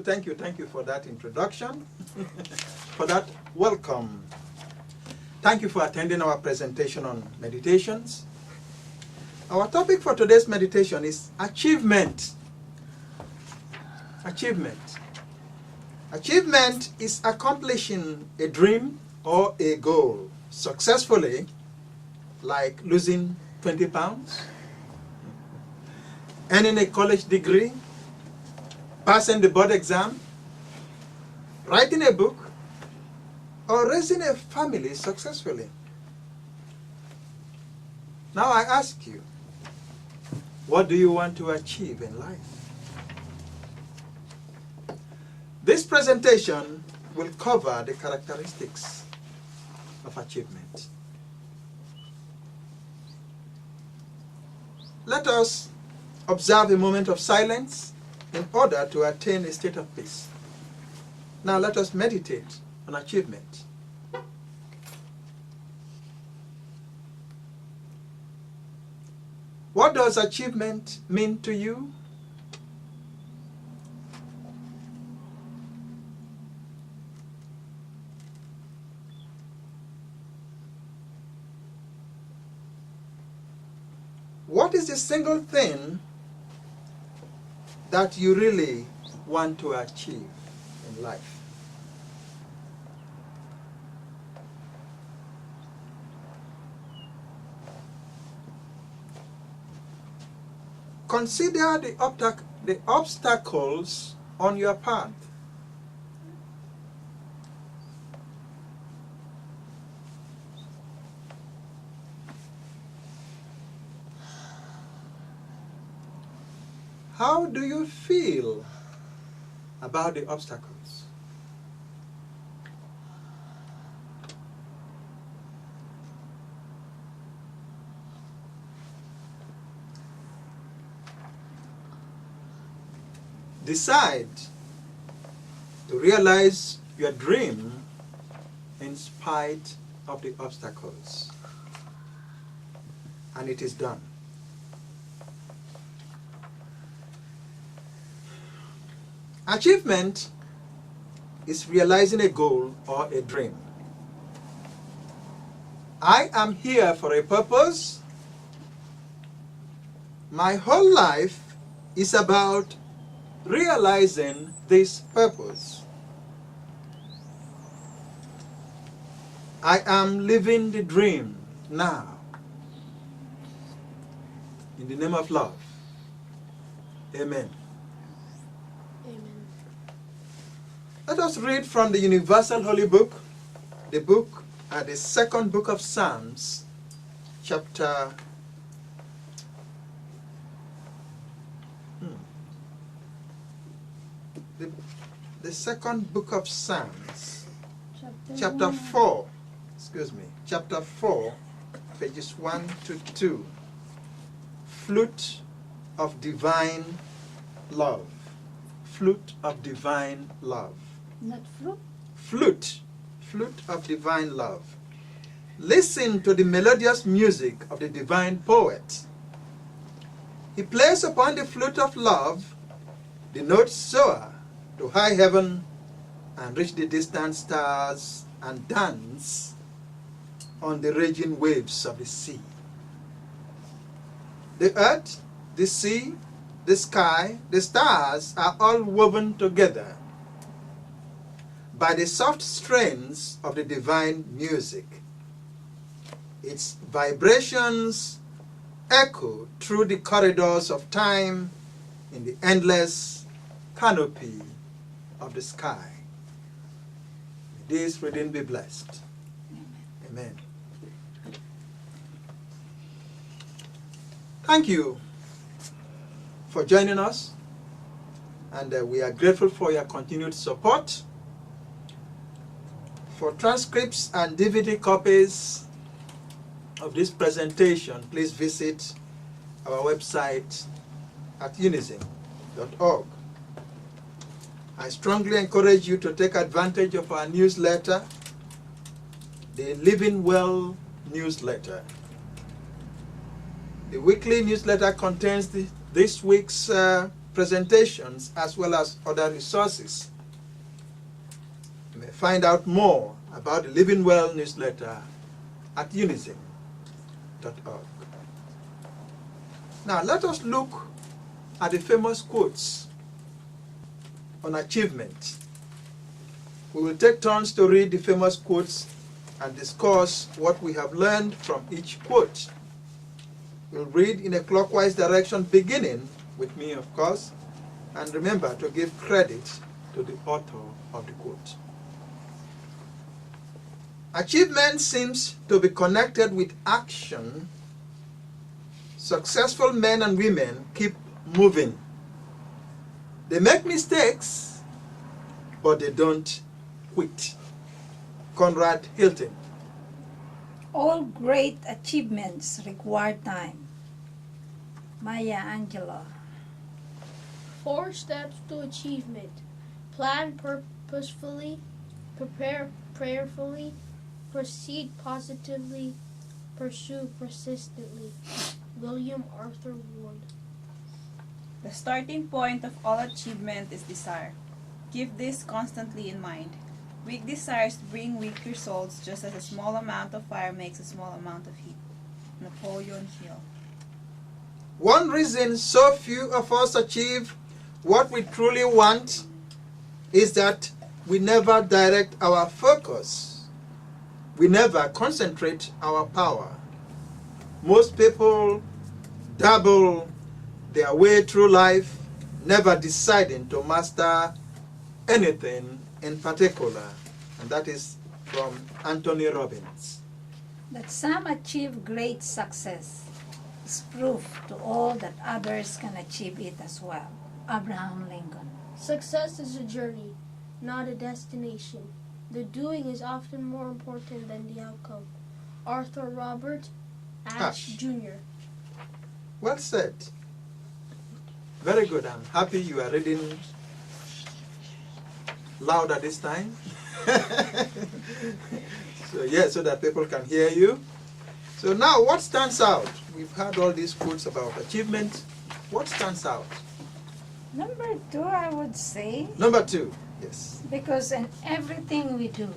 thank you for that introduction, for that welcome. Thank you for attending our presentation on meditations. Our topic for today's meditation is achievement. Achievement. Achievement is accomplishing a dream or a goal successfully, like losing 20 pounds, earning a college degree, passing the board exam, writing a book, or raising a family successfully. Now I ask you, what do you want to achieve in life? This presentation will cover the characteristics of achievement. Let us observe a moment of silence in order to attain a state of peace. Now let us meditate on achievement. What does achievement mean to you? What is the single thing that you really want to achieve in life? Consider the obstacles on your path. How do you feel about the obstacles? Decide to realize your dream in spite of the obstacles. And it is done. Achievement is realizing a goal or a dream. I am here for a purpose. My whole life is about realizing this purpose. I am living the dream now. In the name of love. Amen. Let us read from the Universal Holy Book, the second book of Psalms, chapter the second book of Psalms, chapter 4, chapter 4, pages 1 to 2. Flute of divine love. Flute of divine love. Not flute? Flute of divine love. Listen to the melodious music of the divine poet. He plays upon the flute of love, the notes soar to high heaven and reach the distant stars and dance on the raging waves of the sea. The earth, the sea, the sky, the stars are all woven together by the soft strains of the divine music. Its vibrations echo through the corridors of time in the endless canopy of the sky. May this reading be blessed. Amen. Thank you for joining us, and we are grateful for your continued support. For transcripts and DVD copies of this presentation, please visit our website at unison.org. I strongly encourage you to take advantage of our newsletter, the Living Well newsletter. The weekly newsletter contains this week's presentations as well as other resources. You may find out more about the Living Well newsletter at unison.org. Now let us look at the famous quotes on achievement. We will take turns to read the famous quotes and discuss what we have learned from each quote. We'll read in a clockwise direction, beginning with me, of course, and remember to give credit to the author of the quote. Achievement seems to be connected with action. Successful men and women keep moving. They make mistakes, but they don't quit. Conrad Hilton. All great achievements require time. Maya Angelou. 4 steps to achievement. Plan purposefully, prepare prayerfully, proceed positively, pursue persistently. William Arthur Ward. The starting point of all achievement is desire. Keep this constantly in mind. Weak desires bring weak results, just as a small amount of fire makes a small amount of heat. Napoleon Hill. One reason so few of us achieve what we truly want is that we never direct our focus. We never concentrate our power. Most people dabble their way through life, never deciding to master anything in particular. And that is from Anthony Robbins. That some achieve great success is proof to all that others can achieve it as well. Abraham Lincoln. Success is a journey, not a destination. The doing is often more important than the outcome. Arthur Robert Ashe Jr. Well said. Very good. I'm happy you are reading louder this time. So that people can hear you. So now what stands out? We've had all these quotes about achievement. What stands out? Number 2, I would say, Number 2, yes. because in everything we do,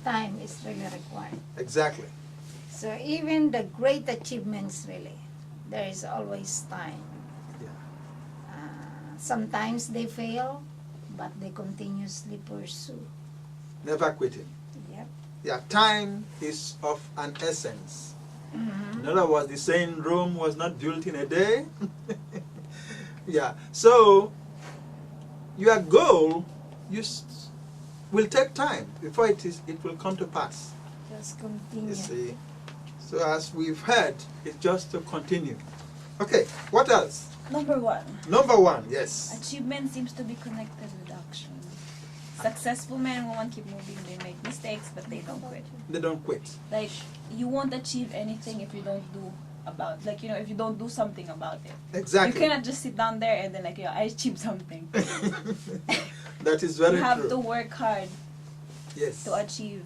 time is really required. Exactly. So even the great achievements, really, there is always time. Yeah. Sometimes they fail, but they continuously pursue. Never quitting. Yep. Yeah, time is of an essence. Mm-hmm. In other words, the saying Rome was not built in a day. Yeah, so your goal will take time before it will come to pass. Just continue. You see, so as we've heard, it's just to continue. Okay, what else? Number 1. Number 1, yes. Achievement seems to be connected with action. Successful men and women keep moving. They make mistakes, but they don't quit. They don't quit. Like, you won't achieve anything if you don't do if you don't do something about it. Exactly. You cannot just sit down there and then I achieved something. That is very You have true. to work hard Yes. to achieve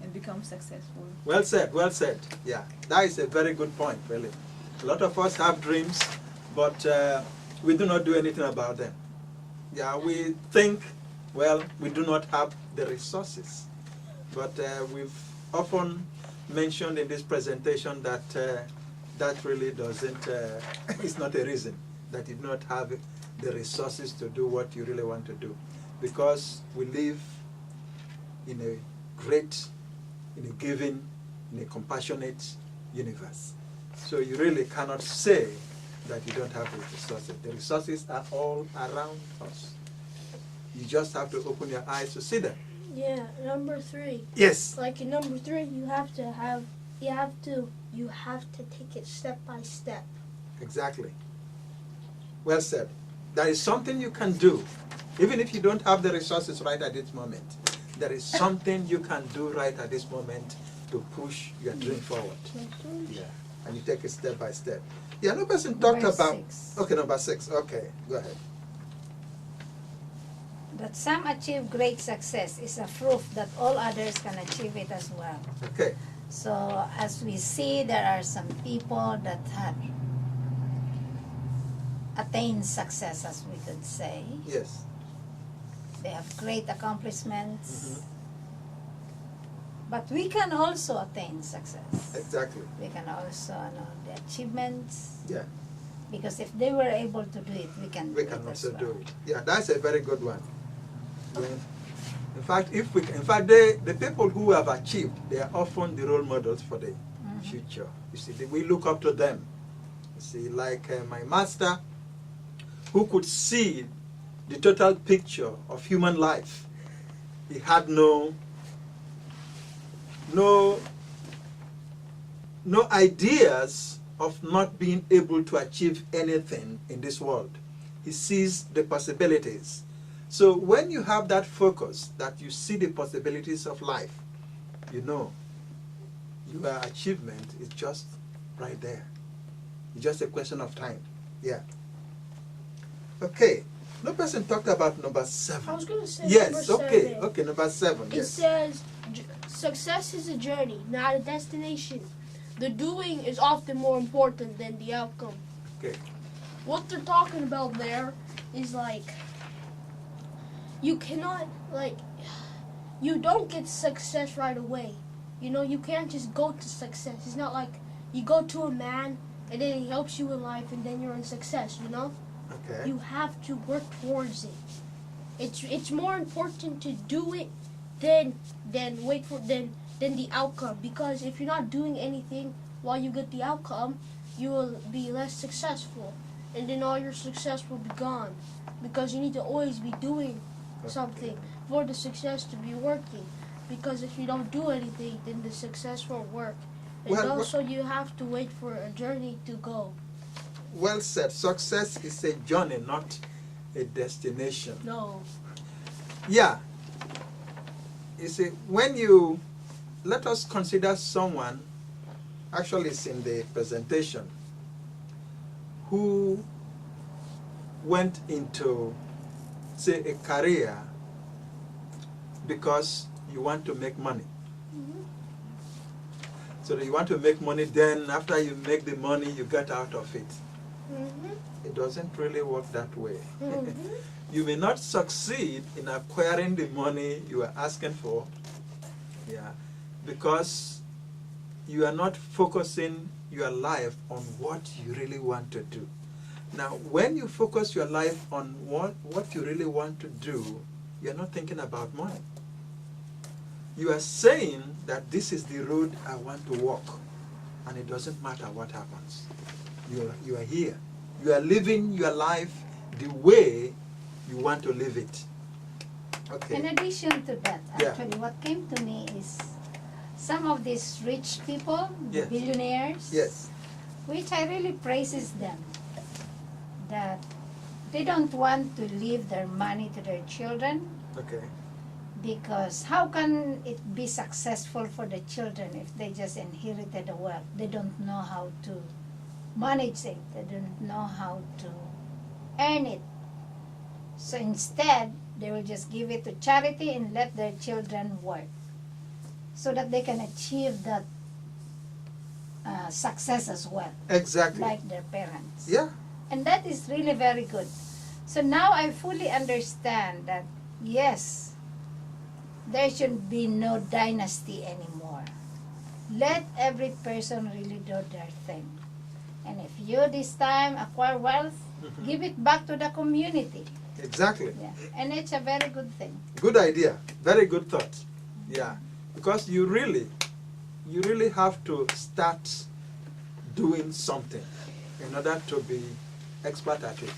and become successful. Well said, well said. Yeah, that is a very good point, really. A lot of us have dreams, but we do not do anything about them. Yeah, we think, well, we do not have the resources. But we've often mentioned in this presentation that that really doesn't, it's not a reason that you do not have the resources to do what you really want to do. Because we live in a great, in a giving, in a compassionate universe. So you really cannot say that you don't have the resources. The resources are all around us. You just have to open your eyes to see them. Yeah, number 3. Yes. Like in number 3, you have to take it step by step. Exactly. Well said. There is something you can do, even if you don't have the resources right at this moment. There is something you can do right at this moment to push your dream forward. Yeah. And you take it step by step. Yeah, no person talked Number about. 6. Okay, number 6. Okay, go ahead. That some achieve great success is a proof that all others can achieve it as well. Okay. So as we see, there are some people that had attain success, as we could say. Yes. They have great accomplishments. Mhm. But we can also attain success. Exactly. We can also know the achievements. Yeah. Because if they were able to do it, we can We do can it as also well. do it. Yeah, that's a very good one. Yeah. In fact, the people who have achieved, they are often the role models for the Mhm. future. You see, we look up to them. You see, like my master, who could see the total picture of human life. He had no ideas of not being able to achieve anything in this world. He sees the possibilities. So when you have that focus, that you see the possibilities of life, you know your achievement is just right there. It's just a question of time. Yeah. Okay. No person talked about number 7. I was going to say Yes, number okay. 7. Okay, number 7. It Yes. says, success is a journey, not a destination. The doing is often more important than the outcome. Okay. What they're talking about there is like, you cannot, like, you don't get success right away. You know, you can't just go to success. It's not like you go to a man and then he helps you in life and then you're in success, you know? Okay. You have to work towards it. It's more important to do it than the outcome, because if you're not doing anything while you get the outcome, you will be less successful, and then all your success will be gone, because you need to always be doing something for the success to be working, because if you don't do anything, then the success won't work. And Well, also you have to wait for a journey to go. Well said. Success is a journey, not a destination. No. Yeah. You see, let us consider someone, actually it's in the presentation, who went into, say, a career because you want to make money. So that you want to make money, then after you make the money, you get out of it. It doesn't really work that way. You may not succeed in acquiring the money you are asking for, yeah, because you are not focusing your life on what you really want to do. Now, when you focus your life on what you really want to do, you're not thinking about money. You are saying that this is the road I want to walk, and it doesn't matter what happens. You are here. You are living your life the way you want to live it. Okay. In addition to that, Yeah. actually, what came to me is some of these rich people, Yes. billionaires, Yes. which I really praises them, that they don't want to leave their money to their children, Okay. because how can it be successful for the children if they just inherited the wealth? They don't know how to manage it. They don't know how to earn it. So instead, they will just give it to charity and let their children work so that they can achieve that success as well, Exactly. like their parents. Yeah. And that is really very good. So now I fully understand that, yes, there should be no dynasty anymore. Let every person really do their thing. And if you this time acquire wealth, Mhm. give it back to the community. Exactly. Yeah. And it's a very good thing. Good idea. Very good thought. Yeah. Because you really have to start doing something in order to be expert at it.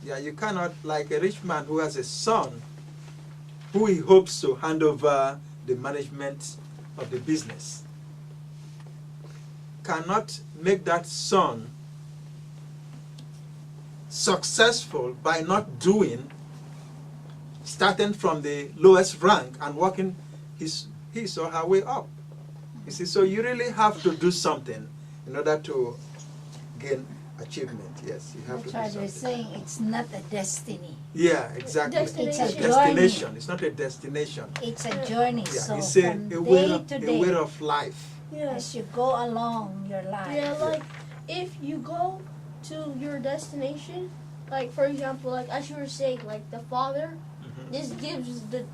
Yeah, you cannot, like a rich man who has a son who he hopes to hand over the management of the business, cannot make that son successful by not doing, starting from the lowest rank and working his or her way up. You see, so you really have to do something in order to gain achievement. Yes, you have That's to why do they're something. saying it's not a destiny. Yeah, exactly. Destination. It's a Destination. It's not a destination. It's a journey. Yeah, So it's a from way day of, to a way day, of life. Yeah. as you go along your life, Yeah, like if you go to your destination, like for example, like as you were saying, like the father, this gives the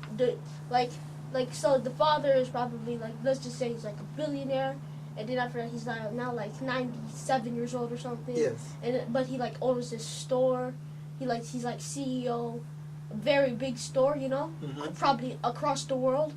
so the father is probably like, let's just say he's like a billionaire, and then after that he's now like 97 years old or something. Yes. But he like owns this store. He's like CEO, a very big store, you know, probably across the world,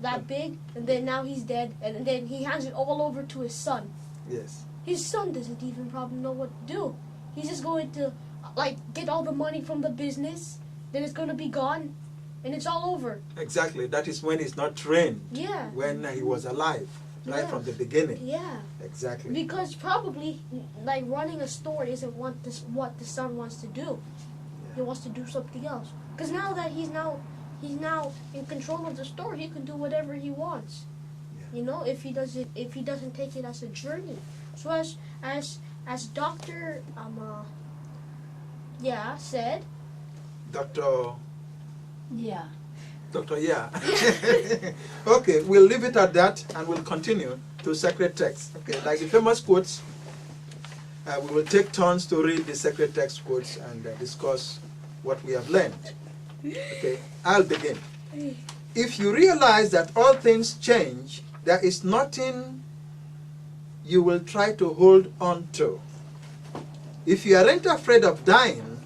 that big. And then now he's dead, and then he hands it all over to his son. Yes. His son doesn't even probably know what to do. He's just going to like get all the money from the business, then it's going to be gone, and it's all over. Exactly. That is when he's not trained. Yeah. When he was alive, right Yeah. from the beginning. Yeah. Exactly. Because probably like running a store isn't what the son wants to do. He wants to do something else. Because now that he's now in control of the store, he can do whatever he wants. Yeah. You know, if he doesn't take it as a journey. So as Dr. said. Dr. Yeah. Dr. Yeah. Okay, we'll leave it at that and we'll continue to sacred text. Okay, like the famous quotes, we will take turns to read the sacred text quotes and discuss what we have learned. Okay, I'll begin. If you realize that all things change, there is nothing you will try to hold on to. If you aren't afraid of dying,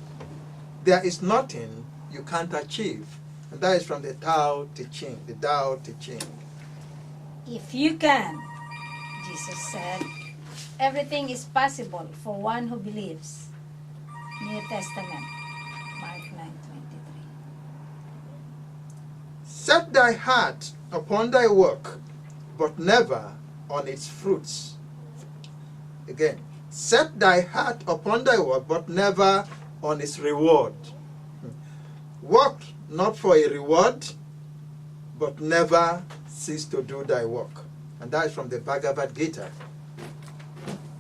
there is nothing you can't achieve. And that is from the Tao Te Ching, the Tao Te Ching. If you can, Jesus said, everything is possible for one who believes. New Testament, Mark 9:23. Set thy heart upon thy work, but never on its fruits. Again, set thy heart upon thy work, but never on its reward. Work not for a reward, but never cease to do thy work. And that is from the Bhagavad Gita.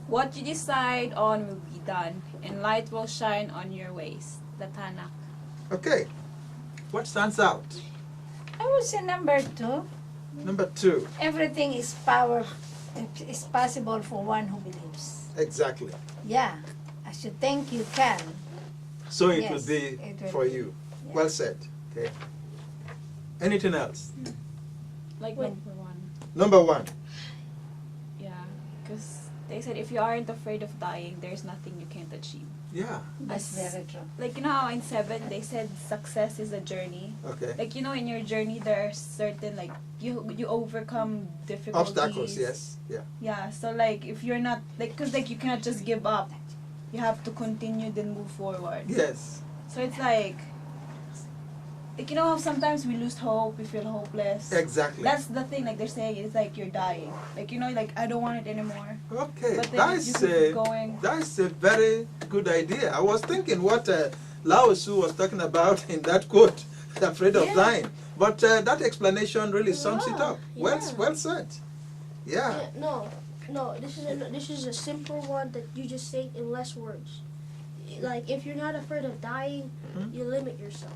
What you decide on will be done, and light will shine on your ways. The Tanakh. Okay, what stands out? I would say number 2. Number 2, Everything is possible for one who believes. exactly. Yeah. I should think you can. So it Yes, will be it will for be. you. Yeah. Well said. Okay. Anything else? Like Wait. number 1. Number 1. Yeah, because they said if you aren't afraid of dying, there's nothing you can't achieve. Yeah. That's As- very true. Like, you know how in 7 they said success is a journey? Okay. Like, you know, in your journey there are certain, like, you overcome difficulties. Obstacles, yes. Yeah. Yeah, so like if you're not, like, because like you cannot just give up. You have to continue then move forward. Yes. So it's like you know how sometimes we lose hope, we feel hopeless. Exactly. That's the thing, like they're saying, it's like you're dying. Like, you know, like I don't want it anymore. Okay. But then That's you keep going. that's a very good idea. I was thinking what Lao Tzu was talking about in that quote, afraid of Yeah. dying. But that explanation really sums it up. Well, Yeah. well said. Yeah. No. This is a simple one that you just say in less words. Like if you're not afraid of dying, Mhm. you limit yourself.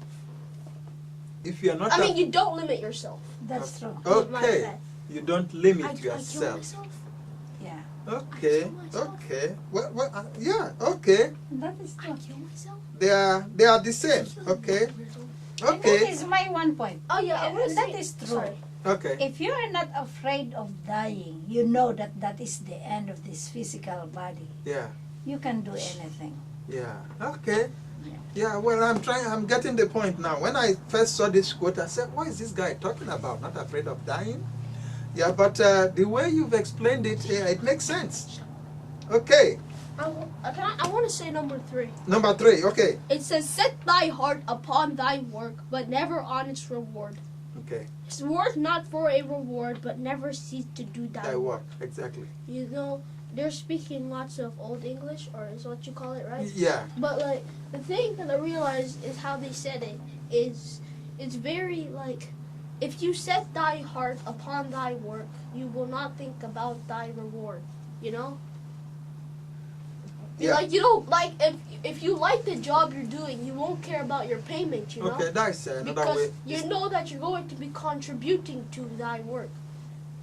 If you are not, I mean, you don't limit yourself. That's true. My okay, bad. you don't limit I kill yourself. myself. Yeah. Okay. kill myself. Okay. Well, yeah. Okay. That is I true. kill myself. They are the same. Okay. And that Okay. is my one point. Oh yeah, I want to That say. is true. Sorry. Okay. If you are not afraid of dying, you know that that is the end of this physical body. Yeah. You can do anything. Yeah. Okay. Yeah. Well, I'm getting the point now. When I first saw this quote, I said, "What is this guy talking about? Not afraid of dying?" Yeah. But the way you've explained it, it makes sense. Okay. I want to say number 3. Number 3. Okay. It says, "Set thy heart upon thy work, but never on its reward. Okay. It's worth not for a reward, but never cease to do thy Thy work." work. Exactly. You know, they're speaking lots of Old English, or is what you call it, right? Yeah. But like the thing that I realized is how they said it is it's very like if you set thy heart upon thy work, you will not think about thy reward. You know? Yeah. Like you don't like if you like the job you're doing, you won't care about your payment, you know? Okay. That's another Because way. you know that you're going to be contributing to thy work.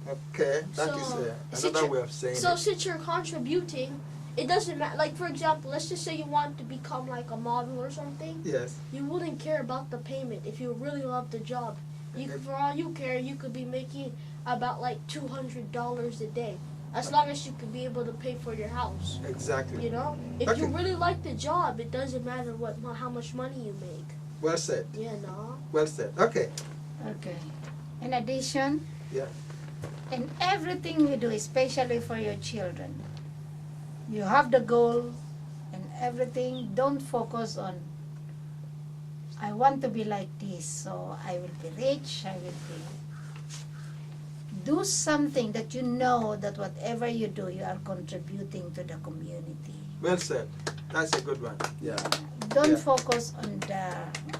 Okay. That is So, another way of saying So it. since you're contributing, it doesn't matter. Like, for example, let's just say you want to become like a model or something. Yes. You wouldn't care about the payment if you really love the job. For all you care, you could be making about like $200 a day, as long as you could be able to pay for your house. Exactly. You know, if you Okay. really like the job, it doesn't matter how much money you make. Well said. Yeah, no. Well said. Okay. Okay. In addition, Yeah. in everything you do, especially for your children, you have the goal and everything. Don't focus on, I want to be like this, so I will be rich, I will be. Do something that you know that whatever you do, you are contributing to the community. Well said. That's a good one. Yeah. Don't Yeah. focus on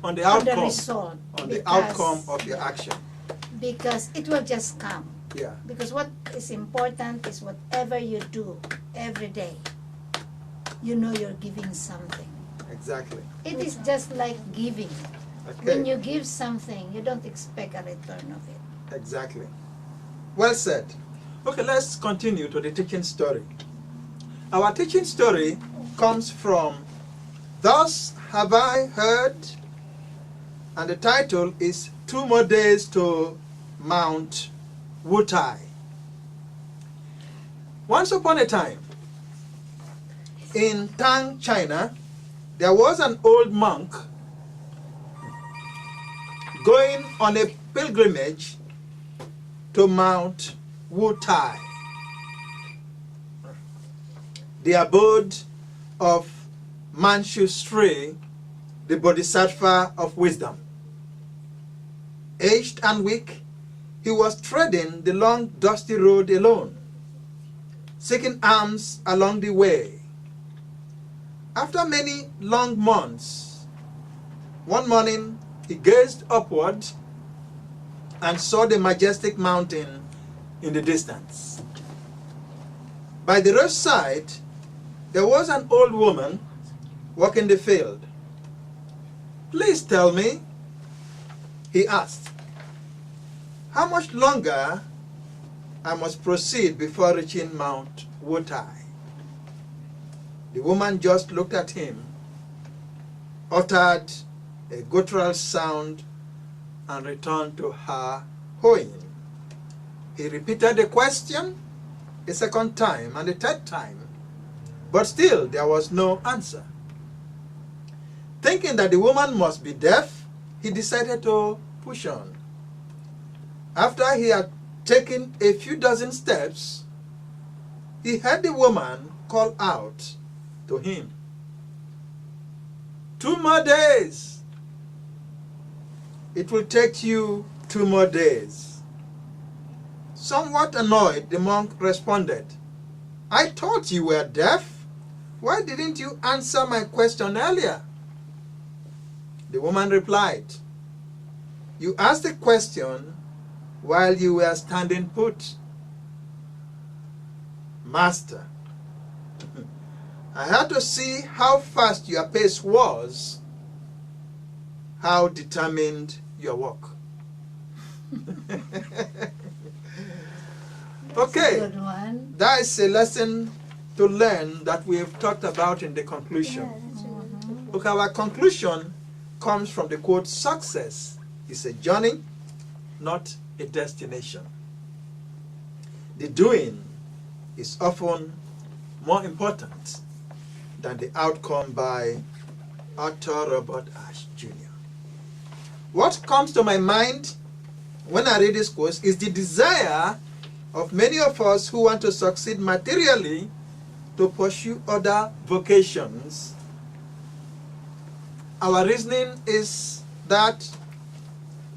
On the on the outcome. result. On the because- outcome of your action. Because it will just come. Yeah. Because what is important is whatever you do every day, you know you're giving something. Exactly. It is just like giving. When Okay. you give something, you don't expect a return of it. Exactly. Well said. Okay, let's continue to the teaching story. Our teaching story comes from Thus Have I Heard, and the title is 2 More Days to Mount Wutai. Once upon a time, in Tang, China, there was an old monk going on a pilgrimage to Mount Wutai, the abode of Manjushri, the Bodhisattva of wisdom. Aged and weak, he was treading the long dusty road alone, seeking alms along the way. After many long months, one morning he gazed upward and saw the majestic mountain in the distance. By the roadside, there was an old woman walking the field. "Please tell me," he asked, "how much longer I must proceed before reaching Mount Wutai?" The woman just looked at him, uttered a guttural sound, and returned to her hoeing. He repeated the question a second time and a third time, but still there was no answer. Thinking that the woman must be deaf, he decided to push on. After he had taken a few dozen steps, he heard the woman call out to him, "2 more days. It will take you 2 more days." Somewhat annoyed, the monk responded, "I thought you were deaf. Why didn't you answer my question earlier?" The woman replied, "You asked the question while you were standing put." "Master, I had to see how fast your pace was, how determined your walk." Okay, Good one. that is a lesson to learn that we have talked about in the conclusion. that's a really good one. Look, our conclusion comes from the quote, "Success is a journey, not a destination. The doing is often more important than the outcome," by Arthur Robert Ashe Jr. What comes to my mind when I read this quote is the desire of many of us who want to succeed materially to pursue other vocations. Our reasoning is that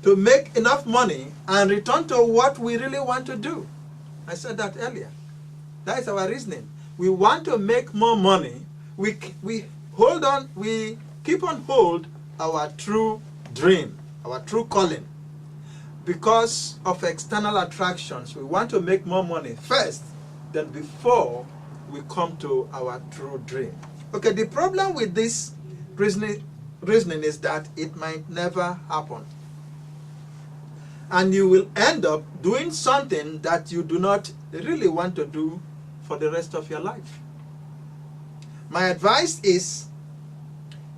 to make enough money and return to what we really want to do. I said that earlier. That is our reasoning. We want to make more money. We keep on hold our true dream, our true calling. Because of external attractions, we want to make more money first, then before we come to our true dream. Okay, the problem with this reasoning is that it might never happen. And you will end up doing something that you do not really want to do for the rest of your life. My advice is,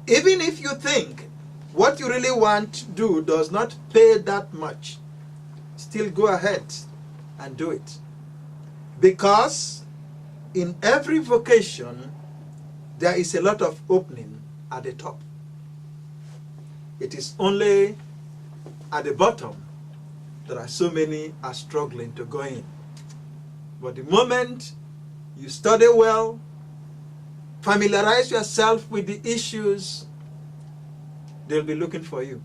even if you think what you really want to do does not pay that much, still go ahead and do it. Because in every vocation, there is a lot of opening at the top. It is only at the bottom that are so many are struggling to go in. But the moment you study well, familiarize yourself with the issues, they'll be looking for you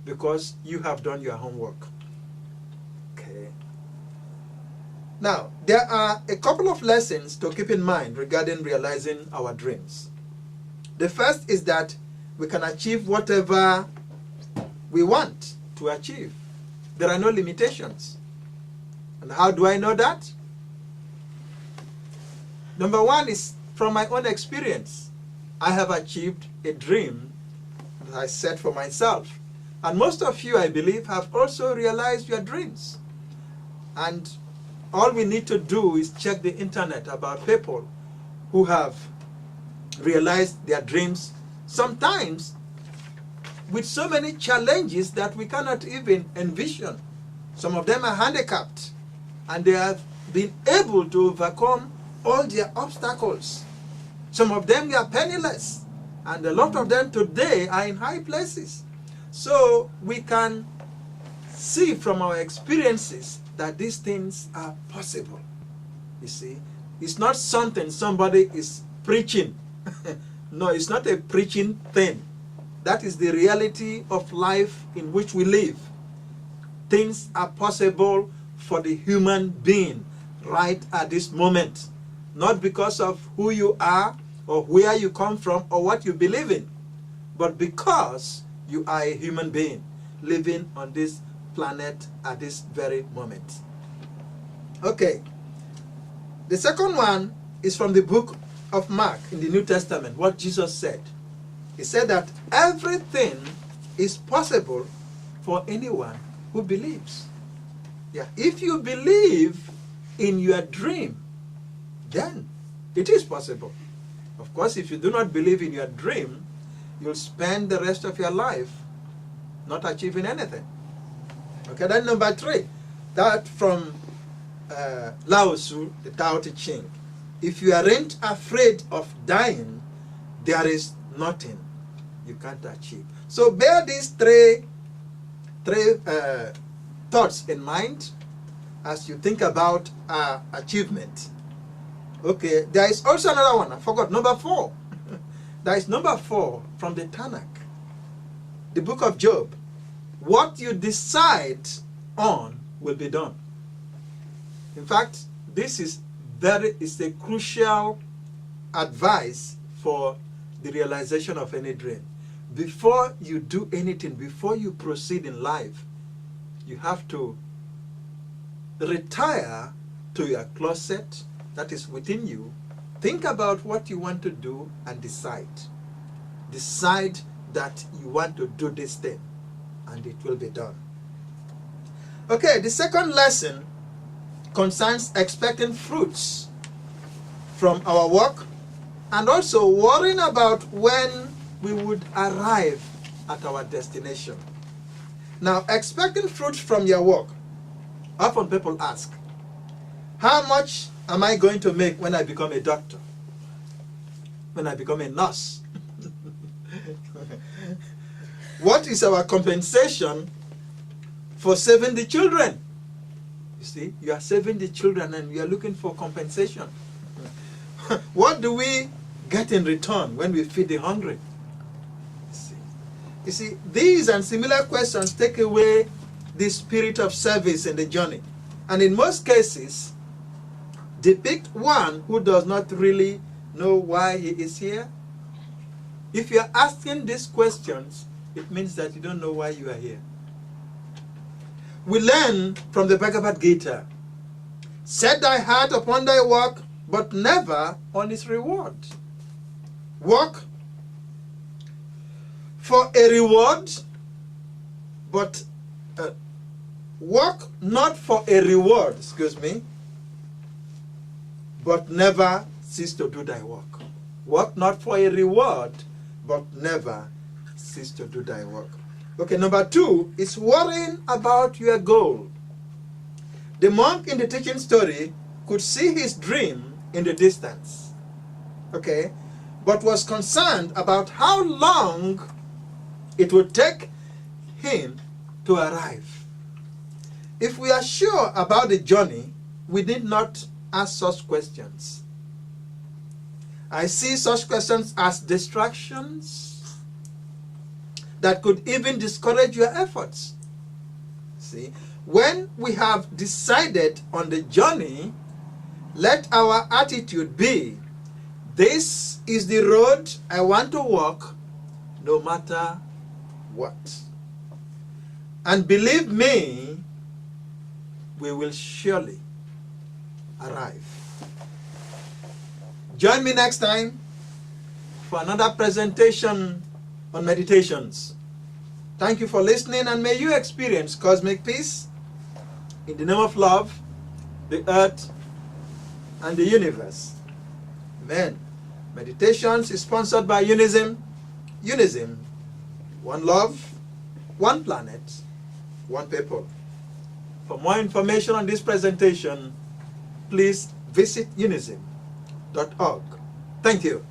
because you have done your homework. Okay. Now, there are a couple of lessons to keep in mind regarding realizing our dreams. The first is that we can achieve whatever we want to achieve. There are no limitations. And how do I know that? Number one is from my own experience. I have achieved a dream that I set for myself. And most of you, I believe, have also realized your dreams. And all we need to do is check the internet about people who have realized their dreams, sometimes with so many challenges that we cannot even envision. Some of them are handicapped, and they have been able to overcome all their obstacles. Some of them are penniless, and a lot of them today are in high places. So we can see from our experiences that these things are possible. You see, it's not something somebody is preaching. No, it's not a preaching thing. That is the reality of life in which we live. Things are possible for the human being right at this moment. Not because of who you are or where you come from or what you believe in, but because you are a human being living on this planet at this very moment. Okay. The second one is from the book of Mark in the New Testament, what Jesus said. He said that everything is possible for anyone who believes. Yeah, if you believe in your dream, then it is possible. Of course, if you do not believe in your dream, you'll spend the rest of your life not achieving anything. Okay, then number 3, that from Lao Tzu, the Tao Te Ching. If you aren't afraid of dying, there is nothing you can't achieve. So bear these three thoughts in mind as you think about achievement. Okay, there is also another one. I forgot, number 4. There is number 4 from the Tanakh, the book of Job. What you decide on will be done. In fact, this is a crucial advice for the realization of any dream. Before you do anything, before you proceed in life, you have to retire to your closet that is within you. Think about what you want to do and decide. Decide that you want to do this thing, and it will be done. Okay, the second lesson concerns expecting fruits from our work and also worrying about when we would arrive at our destination. Now, expecting fruits from your work. Often people ask, how much am I going to make when I become a doctor? When I become a nurse? What is our compensation for saving the children? You see, you are saving the children and you are looking for compensation. What do we get in return when we feed the hungry? You see, these and similar questions take away the spirit of service in the journey. And in most cases, depict one who does not really know why he is here. If you are asking these questions, it means that you don't know why you are here. We learn from the Bhagavad Gita, set thy heart upon thy work, but never on its reward. Work for a reward, but work not for a reward, but never cease to do thy work. Work not for a reward, but never cease to do thy work. Okay, number 2 is worrying about your goal. The monk in the teaching story could see his dream in the distance, okay, but was concerned about how long it would take him to arrive. If we are sure about the journey, we need not ask such questions. I see such questions as distractions that could even discourage your efforts. See, when we have decided on the journey, let our attitude be, this is the road I want to walk no matter what. And believe me, we will surely arrive. Join me next time for another presentation on meditations. Thank you for listening, and may you experience cosmic peace in the name of love, the earth, and the universe. Amen. Meditations is sponsored by Unism. Unism, one love, one planet, one people. For more information on this presentation, please visit unism.org. Thank you.